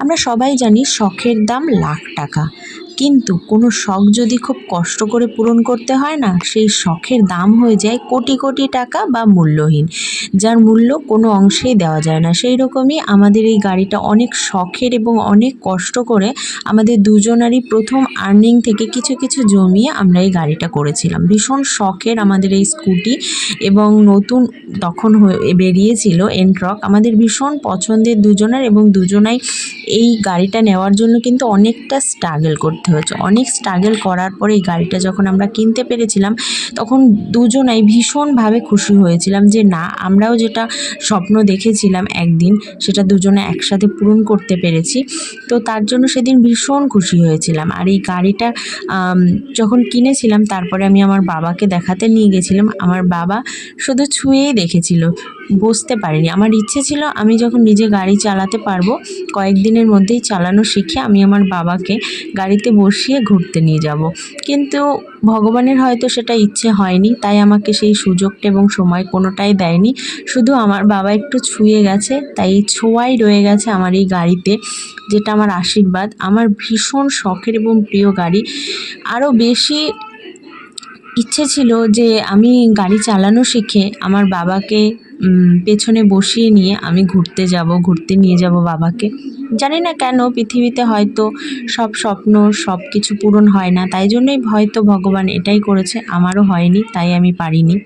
আমরা সবাই জানি শখের দাম লাখ টাকা, কিন্তু কোনো শখ যদি খুব কষ্ট করে পূরণ করতে হয় না, সেই শখের দাম হয়ে যায় কোটি কোটি টাকা বা মূল্যহীন, যার মূল্য কোনো অংশেই দেওয়া যায় না। সেই রকমই আমাদের এই গাড়িটা অনেক শখের এবং অনেক কষ্ট করে আমাদের দুজনারই প্রথম আর্নিং থেকে কিছু কিছু জমিয়ে আমরা এই গাড়িটা করেছিলাম। ভীষণ শখের আমাদের এই স্কুটি, এবং নতুন তখন বেরিয়েছিল এন্ট্রক, আমাদের ভীষণ পছন্দের দুজনের, এবং দুজনাই এই গাড়িটা নেওয়ার জন্য কিন্তু অনেকটা স্ট্রাগল করতে হয়েছে। অনেক স্ট্রাগল করার পরে এই গাড়িটা যখন আমরা কিনতে পেরেছিলাম, তখন দুজনাই ভীষণভাবে খুশি হয়েছিলাম যে না, আমরাও যেটা স্বপ্ন দেখেছিলাম একদিন, সেটা দুজনে একসাথে পূরণ করতে পেরেছি। তো তার জন্য সেদিন ভীষণ খুশি হয়েছিলাম। আর এই গাড়িটা যখন কিনেছিলাম, তারপরে আমি আমার বাবাকে দেখাতে নিয়ে গেছিলাম। আমার বাবা শুধু ছুঁয়েই দেখেছিল, বসতে পারিনি। আমার ইচ্ছে ছিল আমি যখন নিজে গাড়ি চালাতে পারবো, কয়েকদিনের মধ্যেই চালানো শিখে আমি আমার বাবাকে গাড়িতে বসিয়ে ঘুরতে নিয়ে যাব। কিন্তু ভগবানের হয়তো সেটা ইচ্ছে হয়নি, তাই আমাকে সেই সুযোগটা এবং সময় কোনোটাই দেয়নি। শুধু আমার বাবা একটু ছুঁয়ে গেছে, তাই এই ছোঁয়াই রয়ে গেছে আমার এই গাড়িতে, যেটা আমার আশীর্বাদ। আমার ভীষণ শখের এবং প্রিয় গাড়ি। আরও বেশি ইচ্ছে ছিল যে আমি গাড়ি চালানো শিখে আমার বাবাকে পেছনে বসিয়ে নিয়ে আমি ঘুরতে নিয়ে যাব বাবাকে। জানি না কেন পৃথিবীতে হয়তো সব স্বপ্ন সব কিছু পূরণ হয় না, তাই জন্যই হয়তো ভগবান এটাই করেছে, আমারও হয়নি, তাই আমি পারিনি।